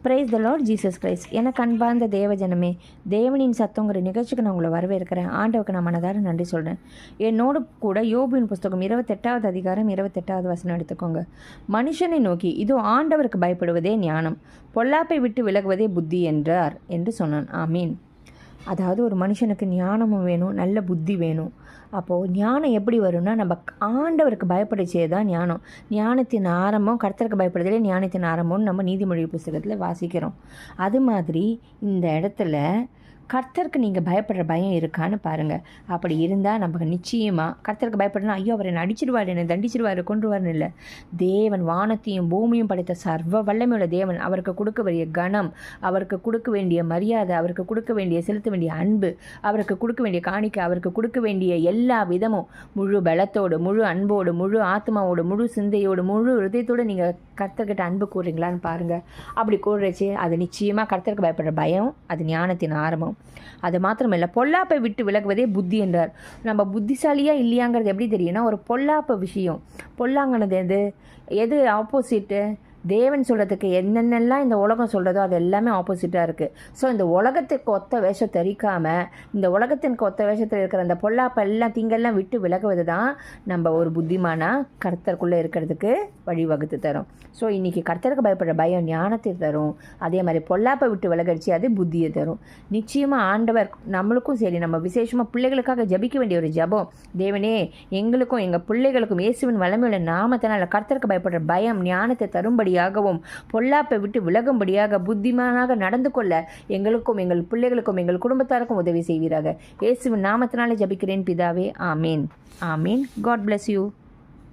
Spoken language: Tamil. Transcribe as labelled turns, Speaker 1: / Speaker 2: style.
Speaker 1: Praise the Lord Jesus Christ. எனக்கு அன்பார்ந்த தேவஜனமே, தேவனின் சத்தங்கிற நிகழ்ச்சிக்கு நான் உங்களை வரவேற்கிறேன். ஆண்டவருக்கு நான் மனதார நன்றி சொல்கிறேன். என்னோடு கூட யோபுவின் புஸ்தகம் 28வது அதிகாரம் 28வது வசனம் எடுத்துக்கோங்க. மனுஷனை நோக்கி இதோ ஆண்டவருக்கு பயப்படுவதே ஞானம், பொல்லாப்பை விட்டு விலகுவதே புத்தி என்றார் என்று சொன்னான். ஆமீன். அதாவது ஒரு மனுஷனுக்கு ஞானமும் வேணும், நல்ல புத்தி வேணும். அப்போது ஞானம் எப்படி வரும்னா, நம்ம ஆண்டவருக்கு பயப்படச்சே தான் ஞானம். ஞானத்தின் ஆரம்பம் கர்த்தருக்கு பயப்படுறதுலே ஞானத்தின் ஆரம்பம்னு நம்ம நீதிமொழி புஸ்தகத்தில் வாசிக்கிறோம். அது மாதிரி இந்த இடத்துல கர்த்தருக்கு நீங்கள் பயப்படுற பயம் இருக்கான்னு பாருங்கள். அப்படி இருந்தால் நமக்கு நிச்சயமாக கர்த்தருக்கு பயப்படணும். ஐயோ அவர் என்னை அடிச்சிடுவார், என்னை தண்டிச்சிடுவார், கொன்றுவார்னு இல்லை. தேவன் வானத்தையும் பூமியும் படைத்த சர்வ வல்லமையுள்ள தேவன். அவருக்கு கொடுக்க வேண்டிய கனம், அவருக்கு கொடுக்க வேண்டிய மரியாதை, அவருக்கு கொடுக்க வேண்டிய செலுத்த வேண்டிய அன்பு, அவருக்கு கொடுக்க வேண்டிய காணிக்கை, அவருக்கு கொடுக்க வேண்டிய எல்லா விதமும் முழு பலத்தோடு, முழு அன்போடு, முழு ஆத்மாவோடு, முழு சிந்தையோடு, முழு ஹிருதயத்தோடு நீங்கள் கர்த்தர்கிட்ட அன்பு கூறுறீங்களான்னு பாருங்கள். அப்படி கூறுறச்சு அது நிச்சயமாக கர்த்தருக்கு பயப்படுற பயம், அது ஞானத்தின் ஆரம்பம். அது மாத்திரமில்லை, பொல்லாப்பை விட்டு விலகுவதே புத்தி என்றார். நம்ம புத்திசாலியாக இல்லையாங்கிறது எப்படி தெரியும்னா, ஒரு பொல்லாப்ப விஷயம், பொல்லாங்கனது எது ஆப்போசிட்டு, தேவன் சொல்கிறதுக்கு என்னென்னலாம் இந்த உலகம் சொல்கிறதோ அது எல்லாமே ஆப்போசிட்டாக இருக்குது. ஸோ இந்த உலகத்துக்கு ஒத்த வேஷம் தெரிக்காமல், இந்த உலகத்திற்கு ஒத்த வேஷத்தில் இருக்கிற அந்த பொல்லாப்ப எல்லாம் திங்கெல்லாம் விட்டு விலகுவது தான் நம்ம ஒரு புத்திமானாக கர்த்தருக்குள்ளே இருக்கிறதுக்கு வழிவகுத்து தரும். ஸோ இன்றைக்கி கர்த்தருக்கு பயப்படுற பயம் ஞானத்தை தரும். அதே மாதிரி பொல்லாப்பை விட்டு விலகடிச்சு அது புத்தியை தரும். நிச்சயமாக ஆண்டவர் நம்மளுக்கும் சரி, நம்ம விசேஷமாக பிள்ளைகளுக்காக ஜபிக்க வேண்டிய ஒரு ஜபம், தேவனே எங்களுக்கும் எங்கள் பிள்ளைகளுக்கும் இயேசுவின் வல்லமையுள்ள நாமத்தினால் கர்த்தருக்கு பயப்படுற பயம் ஞானத்தை தரும்படி பொல்லாப்பை விட்டு விலகும்படியாக புத்திமானாக நடந்து கொள்ள எங்களுக்கும் எங்கள் பிள்ளைகளுக்கும் எங்கள் குடும்பத்தாருக்கும் உதவி செய்வீராக. இயேசுவின் நாமத்தினாலே ஜபிக்கிறேன் பிதாவே. ஆமீன். ஆமீன். God bless you.